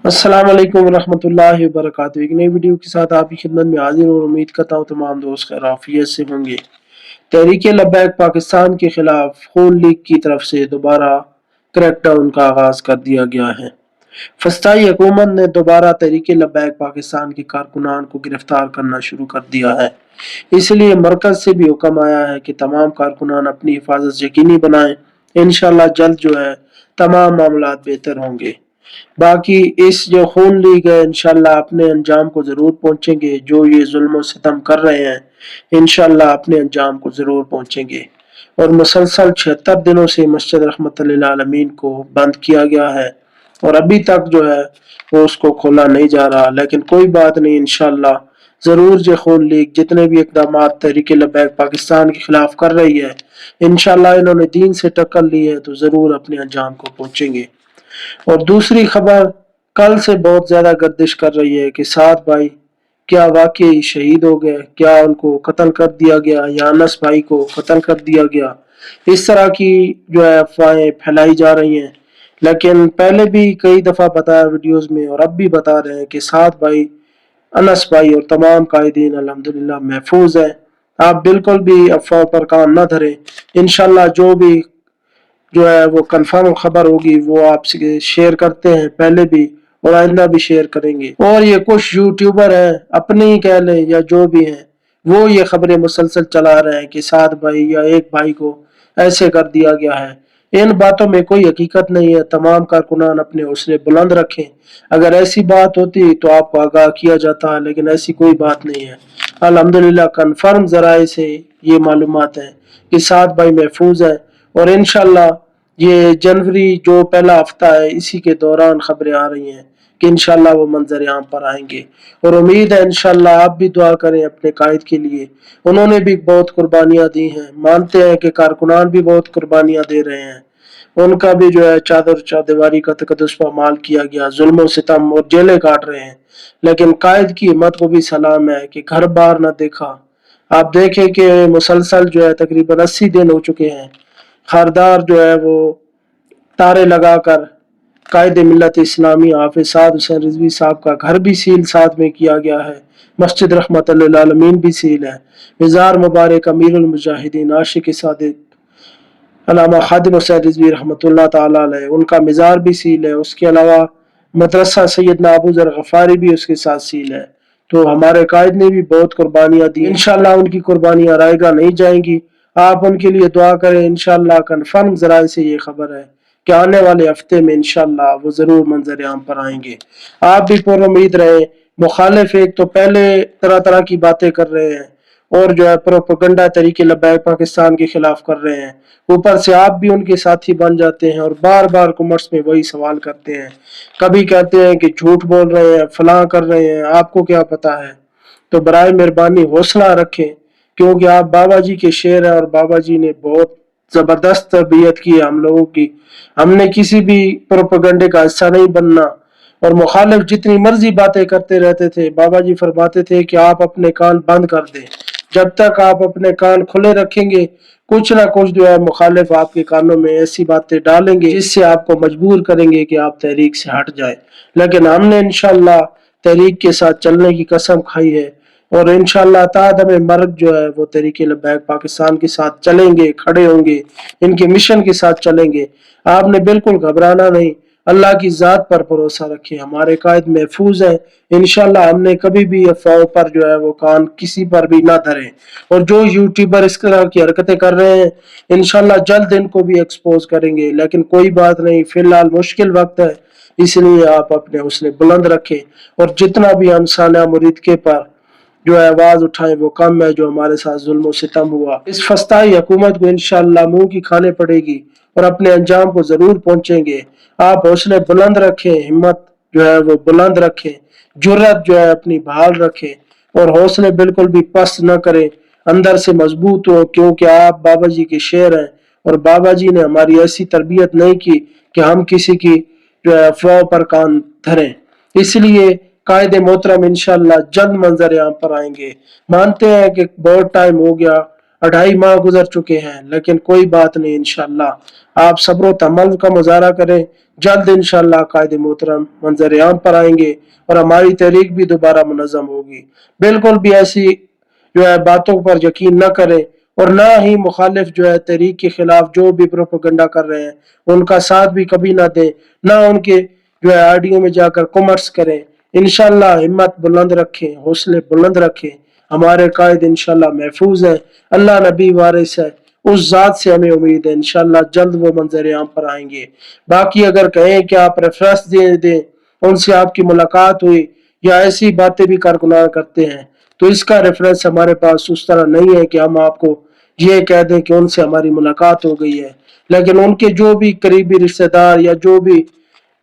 अस्सलाम वालेकुम रहमतुल्लाहि व बरकातहू। एक नई वीडियो के साथ आपकी खिदमत में हाजिर और उम्मीद करता हूँ तमाम दोस्त खैर आफियत से होंगे। तहरीक लब्बैक पाकिस्तान के खिलाफ खून लीग की तरफ से दोबारा क्रैकडाउन का आगाज कर दिया गया है। फस्ताई हुकूमत ने दोबारा तहरीक लब्बैक पाकिस्तान के कारकुनान को गिरफ्तार करना शुरू कर दिया है। इसलिए मरकज से भी हुक्म आया है कि तमाम कारकुनान अपनी हिफाजत यकीनी बनाएं। इंशाल्लाह जल्द जो है तमाम मामलात बेहतर होंगे। बाकी इस जो खून लीग है इंशाल्लाह अपने अंजाम को जरूर पहुंचेंगे। जो ये जुल्म सितम कर रहे हैं इंशाल्लाह अपने अंजाम को जरूर पहुंचेंगे। और मुसलसल 76 दिनों से मस्जिद रहमतुल लिल आलमीन को बंद किया गया है और अभी तक जो है वो उसको खोला नहीं जा रहा, लेकिन कोई बात नहीं, इंशाल्लाह जरूर जो खून लीग जितने भी इकदाम तहरीक लब्बैक पाकिस्तान के खिलाफ कर रही है इंशाल्लाह इन्होंने दीन से टक्कर ली है तो जरूर अपने अंजाम को पहुंचेंगे। और दूसरी खबर कल से बहुत ज्यादा गर्दिश कर रही है कि 7 भाई क्या वाकई शहीद हो गए, क्या उनको कत्ल कर दिया गया या अनस भाई को कत्ल कर दिया गया। इस तरह की जो है अफवाहें फैलाई जा रही हैं, लेकिन पहले भी कई दफा बताया वीडियोस में और अब भी बता रहे हैं कि 7 भाई अनस भाई और तमाम कायदीन अल्हम्दुलिल्लाह महफूज है। आप बिल्कुल भी अफवाह पर कान न धरें। इंशाल्लाह जो है वो कंफर्म खबर होगी वो आपसे शेयर करते हैं, पहले भी और आइंदा भी शेयर करेंगे। और ये कुछ यूट्यूबर हैं अपने ही कह लें या जो भी हैं वो ये खबरें मुसलसल चला रहे हैं कि 7 भाई या एक भाई को ऐसे कर दिया गया है। इन बातों में कोई हकीकत नहीं है। तमाम कारकुनान अपने हौसले बुलंद रखें। अगर ऐसी बात होती तो आपको आगाह किया जाता, लेकिन ऐसी कोई बात नहीं है। अल्हम्दुलिल्लाह कंफर्म जराए से ये मालूमात है कि 7 भाई महफूज है और इंशाल्लाह ये जनवरी जो पहला हफ्ता है इसी के दौरान खबरें आ रही हैं कि इंशाल्लाह वो मंजर आम पर आएंगे। और उम्मीद है इंशाल्लाह आप भी दुआ करें अपने कायद के लिए। उन्होंने भी बहुत कुर्बानियां दी हैं, मानते हैं कि कारकुनान भी बहुत कुर्बानियां दे रहे हैं। उनका भी जो है चादर चारदीवारी का तकद्दुस पामाल किया गया, जुल्म सितम और जेलें काट रहे हैं, लेकिन कायद की हिम्मत को भी सलाम है कि घर बार न देखा। आप देखें कि मुसलसल जो है तकरीबन 80 दिन हो चुके हैं, खारदार जो है वो तारे लगाकर कायदे मिल्लत इस्लामी हाफिज साद हुसैन रिजवी साहब का घर भी सील साथ में किया गया है। मस्जिद रहमतुल लिल आलमीन भी सील है। मिजार मुबारक अमीरुल मुजाहिदीन आशिक सादिक अल्लामा खादिम हुसैन रिजवी रहमतुल्लाह ताला अलैह उनका मिजार भी सील है। उसके अलावा मदरसा सैयदना अबू जर गफारी भी उसके साथ सील है। तो हमारे कायद ने भी बहुत कुर्बानियां दी, इंशाल्लाह उनकी कुर्बानियां रायगा नहीं जाएंगी। आप उनके लिए दुआ करें। इंशाल्लाह कन्फर्म जराए से ये खबर है कि आने वाले हफ्ते में इंशाल्लाह वो जरूर मंजर आम पर आएंगे। आप भी पुर उम्मीद रहे। मुखालिफ एक तो पहले तरह तरह की बातें कर रहे हैं और जो है प्रोपेगेंडा तरीके लब्बैक पाकिस्तान के खिलाफ कर रहे हैं, ऊपर से आप भी उनके साथी बन जाते हैं और बार बार कमेंट्स में वही सवाल करते हैं। कभी कहते हैं कि झूठ बोल रहे हैं, फलां कर रहे हैं, आपको क्या पता है। तो बराए मेहरबानी हौसला रखें, क्योंकि आप बाबा जी के शेर हैं और बाबा जी ने बहुत जबरदस्त तरबियत की है हम लोगों की। हमने किसी भी प्रोपेगेंडे का हिस्सा नहीं बनना। और मुखालिफ जितनी मर्जी बातें करते रहते थे, बाबा जी फरमाते थे कि आप अपने कान बंद कर दें। जब तक आप अपने कान खुले रखेंगे कुछ ना कुछ जो है मुखालिफ आपके कानों में ऐसी बातें डालेंगे जिससे आपको मजबूर करेंगे कि आप तहरीक से हट जाए। लेकिन हमने इंशाल्लाह तहरीक के साथ चलने की कसम खाई है और इंशाल्लाह तादम मर्ग जो है वो तहरीक लब्बैक पाकिस्तान के साथ चलेंगे, खड़े होंगे, इनके मिशन के साथ चलेंगे। आपने बिल्कुल घबराना नहीं, अल्लाह की जात पर भरोसा रखें। हमारे कायद महफूज है। इंशाल्लाह हमने कभी भी अफवाहों पर जो है वो कान किसी पर भी ना धरे। और जो यूट्यूबर इस तरह की हरकतें कर रहे हैं इंशाल्लाह जल्द इनको भी एक्सपोज करेंगे। लेकिन कोई बात नहीं, फिलहाल मुश्किल वक्त है, इसलिए आप अपने हौसले बुलंद रखें और जितना भी हम साना मुरीद के पर जो है आवाज उठाएं वो कम है जो हमारे साथ जुल्म सितम हुआ। इस फस्ताई हुकूमत को इंशाल्लाह मुंह की खाने पड़ेगी और अपने अंजाम को जरूर पहुंचेंगे। आप हौसले बुलंद रखें, हिम्मत जो है वो बुलंद रखें, जुर्रत जो है अपनी बहाल रखें और हौसले बिल्कुल भी पस्त न करें, अंदर से मजबूत हो, क्योंकि आप बाबा जी के शेर हैं और बाबा जी ने हमारी ऐसी तरबियत नहीं की कि हम किसी की जो है अफवाह पर कान धरें। इसलिए कायदे मोहतरम इंशाल्लाह जल्द मंजर आम पर आएंगे। मानते हैं कि बहुत टाइम हो गया, 2.5 माह गुजर चुके हैं, लेकिन कोई बात नहीं, इंशाल्लाह आप सब्र तहम्मुल का मुजाहरा करें, जल्द इंशाल्लाह कायदे मोहतरम मंजर आम पर आएंगे और हमारी तहरीक भी दोबारा मुनज़्ज़म होगी। बिल्कुल भी ऐसी जो है बातों पर यकीन न करें और ना ही मुखालिफ जो है तहरीक के खिलाफ जो भी प्रोपेगेंडा कर रहे हैं उनका साथ भी कभी ना दें, ना उनके जो है ऑडियो में जाकर कमेंट्स करें। इंशाल्लाह हिम्मत बुलंद रखें, हौसले बुलंद रखें, हमारे कायद इंशाल्लाह महफूज है, अल्लाह नबी वारिस है, उस जात से हमें उम्मीद है इंशाल्लाह जल्द वो मंजर आम पर आएंगे। बाकी अगर कहें कि आप रेफरेंस दे दें, उनसे आपकी मुलाकात हुई या ऐसी बातें भी कारकुनान करते हैं, तो इसका रेफरेंस हमारे पास उस तरह नहीं है कि हम आपको ये कह दें कि उनसे हमारी मुलाकात हो गई है। लेकिन उनके जो भी करीबी रिश्तेदार या जो भी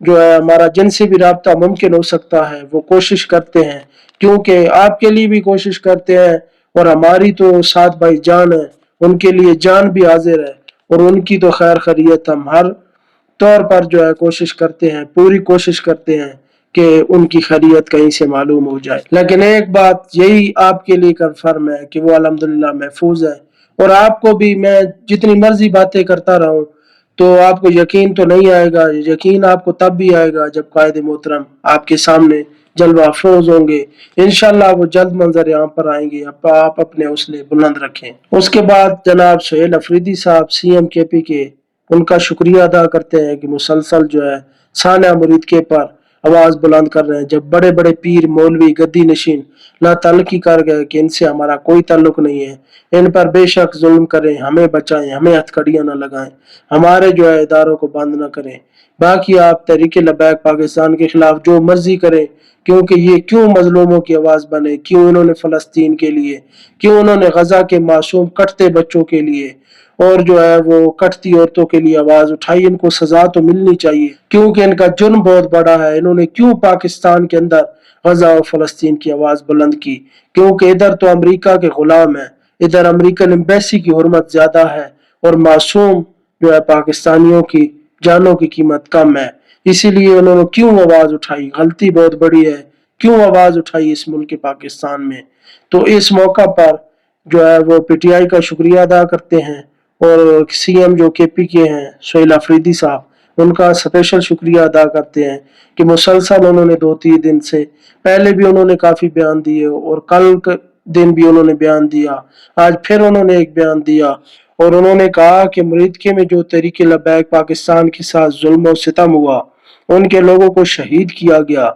जो है हमारा जिनसे भी राब्ता मुमकिन हो सकता है वो कोशिश करते हैं, क्योंकि आपके लिए भी कोशिश करते हैं और हमारी तो साथ भाई जान है, उनके लिए जान भी हाजिर है और उनकी तो खैर खैरियत हम हर तौर पर जो है कोशिश करते हैं, पूरी कोशिश करते हैं कि उनकी खैरियत कहीं से मालूम हो जाए। लेकिन एक बात यही आपके लिए कन्फर्म है कि वो अल्हम्दुलिल्लाह महफूज है और आपको भी मैं जितनी मर्जी बातें करता रहूं तो आपको यकीन तो नहीं आएगा। यकीन आपको तब भी आएगा जब कायदे मोहतरम आपके सामने जलवा अफरोज होंगे। इंशाल्लाह वो जल्द मंजर यहाँ पर आएंगे। आप अपने हौसले बुलंद रखें। उसके बाद जनाब सुहेल अफरीदी साहब CM KP के, उनका शुक्रिया अदा करते हैं कि मुसलसल जो है सानिया मुरीद के पर आवाज बुलंद कर रहे हैं। जब बड़े बड़े पीर मौलवी गद्दी नशीन ला तलकी कर गए कि इनसे हमारा कोई ताल्लुक नहीं है, इन पर बेशक जुल्म करें, हमें बचाएं, हमें हथकड़ियां न लगाएं, हमारे जो है इदारों को बंद न करें। बाकी आप तहरीक लबैक पाकिस्तान के खिलाफ जो मर्जी करें, क्योंकि ये क्यों मजलूमों की आवाज बने, क्यों इन्होंने फलस्तीन के लिए, क्यों उन्होंने गजा के मासूम कटते बच्चों के लिए और जो है वो कटती औरतों के लिए आवाज उठाई। इनको सजा तो मिलनी चाहिए क्योंकि इनका जुर्म बहुत बड़ा है। इन्होंने क्यों पाकिस्तान के अंदर गजा और फलस्तीन की आवाज बुलंद की, क्योंकि इधर तो अमेरिका के गुलाम है, इधर अमेरिकन एम्बेसी की हुर्मत ज्यादा है और मासूम जो है पाकिस्तानियों की जानों की कीमत कम है। इसीलिए उन्होंने क्यों आवाज उठाई, गलती बहुत बड़ी है, क्यों आवाज उठाई इस मुल्क पाकिस्तान में। तो इस मौका पर जो है वो PTI का शुक्रिया अदा करते हैं और CM जो KP के हैं सुहेल अफरीदी साहब, उनका स्पेशल शुक्रिया अदा करते हैं कि मुसलसल उन्होंने 2-3 दिन से पहले भी उन्होंने काफी बयान दिए और कल दिन भी उन्होंने बयान दिया, आज फिर उन्होंने एक बयान दिया और उन्होंने कहा कि मुरीदके में जो तहरीक लबैक पाकिस्तान के साथ जुल्म और सितम हुआ, उनके लोगों को शहीद किया गया,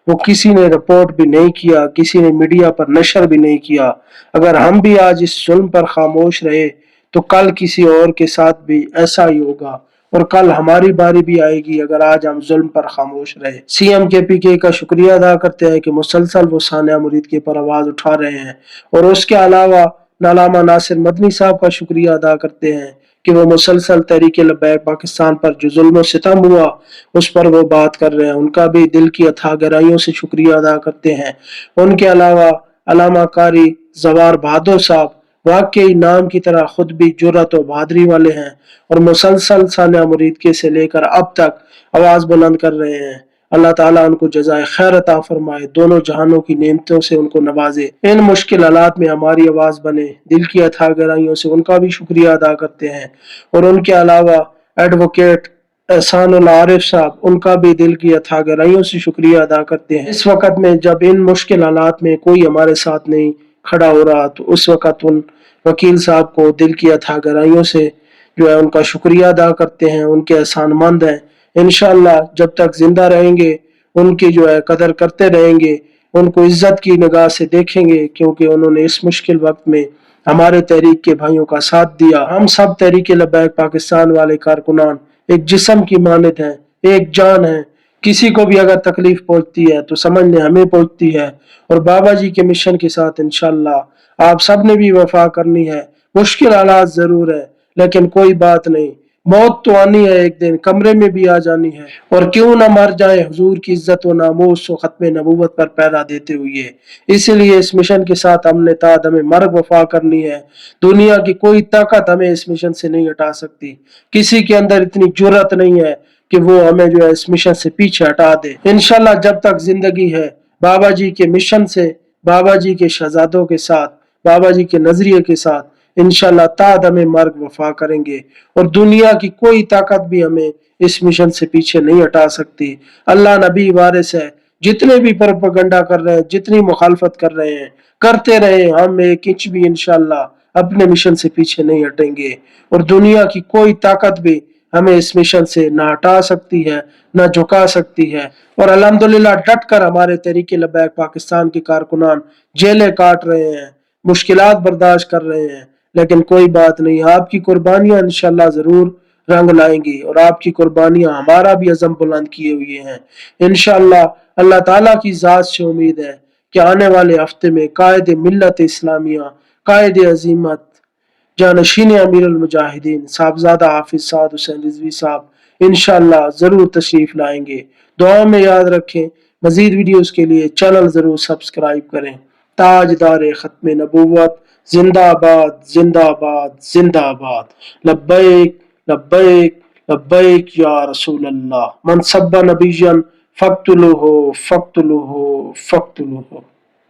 वो किसी ने रिपोर्ट भी नहीं किया, किसी ने मीडिया पर नशर भी नहीं किया। अगर हम भी आज इस जुल्म पर खामोश रहे तो कल किसी और के साथ भी ऐसा ही होगा और कल हमारी बारी भी आएगी अगर आज हम जुल्म पर खामोश रहे। CM KPK का शुक्रिया अदा करते हैं कि मुसलसल वो सानिया मुरीद के पर आवाज उठा रहे हैं और उसके अलावा नालामा नासिर मदनी साहब का शुक्रिया अदा करते हैं कि वो मुसलसल तहरीक लबैक पाकिस्तान पर जो जुल्म सितम हुआ उस पर वो बात कर रहे हैं। उनका भी दिल की अथाह गहराइयों से शुक्रिया अदा करते हैं। उनके अलावा अलामा कारी जवार बहादुर साहब वाकई नाम की तरह खुद भी जुर्रत और बहादुरी वाले हैं और मुसलसल सानिया मुरीद के से लेकर अब तक आवाज बुलंद कर रहे हैं। अल्लाह ताला उनको जज़ाए खैर अता फरमाए, दोनों जहानों की नेमतों से उनको नवाजे, इन मुश्किल हालात में हमारी आवाज बने। दिल की अथाह गहराइयों से उनका भी शुक्रिया अदा करते हैं। और उनके अलावा एडवोकेट एहसानुल आरिफ साहब, उनका भी दिल की अथाह गहराइयों से शुक्रिया अदा करते हैं। इस वक्त में जब इन मुश्किल हालात में कोई हमारे साथ नहीं खड़ा हो रहा तो उस वक्त उन वकील साहब को दिल की अथाह गहराइयों से जो है उनका शुक्रिया अदा करते हैं, उनके एहसानमंद हैं। इंशाल्लाह जब तक जिंदा रहेंगे उनकी जो है कदर करते रहेंगे, उनको इज्जत की निगाह से देखेंगे, क्योंकि उन्होंने इस मुश्किल वक्त में हमारे तहरीक के भाइयों का साथ दिया। हम सब तहरीक लबैक पाकिस्तान वाले कारकुनान एक जिस्म की मानद हैं, एक जान है। किसी को भी अगर तकलीफ पहुंचती है तो समझ लें हमें पहुंचती है और बाबा जी के मिशन के साथ इंशाल्लाह आप सब ने भी वफा करनी है। मुश्किल हालात जरूर है लेकिन कोई बात नहीं, मौत तो आनी है एक दिन, कमरे में भी आ जानी है और क्यों ना मर जाए हुजूर की इज्जत व नामूस व खत्म नबूवत पर पहरा देते हुए। इसलिए इस मिशन के साथ हमने ताद हमें मर्ग वफा करनी है। दुनिया की कोई ताकत हमें इस मिशन से नहीं हटा सकती, किसी के अंदर इतनी जुर्रत नहीं है कि वो हमें जो है इस मिशन से पीछे हटा दे। इंशाल्लाह जब तक जिंदगी है बाबा जी के मिशन से, बाबा जी के शहजादों के साथ, बाबा जी के नजरिए के साथ इंशाल्लाह ताद हमें मर्ग वफा करेंगे और दुनिया की कोई ताकत भी हमें اس مشن سے پیچھے نہیں ہٹا سکتی۔ اللہ نبی وارث ہے، جتنے بھی پروپیگنڈا کر رہے ہیں، جتنی مخالفت کر رہے ہیں، کرتے رہے، ہم ایک انچ بھی انشاءاللہ اپنے مشن سے پیچھے نہیں ہٹیں گے، اور دنیا کی کوئی طاقت بھی ہمیں اس مشن سے نہ ہٹا سکتی ہے، نہ جھکا سکتی ہے۔ اور الحمدللہ ڈٹ کر ہمارے تحریک لبیک پاکستان کے کارکنان جیلیں کاٹ رہے ہیں، مشکلات برداشت کر رہے ہیں، لیکن کوئی بات نہیں، آپ کی قربانیاں انشاءاللہ ضرور رنگ لائیں گی، اور آپ کی قربانیاں ہمارا بھی عزم بلند کیے ہوئے ہیں۔ انشاءاللہ اللہ تعالیٰ کی ذات سے امید ہے کہ آنے والے ہفتے میں قائد ملت اسلامیہ، قائد عظیمت، جانشین امیر المجاہدین صاحبزادہ حافظ سعد حسین رضوی صاحب انشاءاللہ ضرور تشریف لائیں گے۔ دعا میں یاد رکھیں، مزید ویڈیوز کے لیے چینل ضرور سبسکرائب کریں۔ تاجدار ختم نبوت زندہ باد، زندہ باد، زندہ باد۔ لبیک لبیک لبیک یا رسول اللہ، من سب نبیًا فاقتلوہ فاقتلوہ فاقتلوہ۔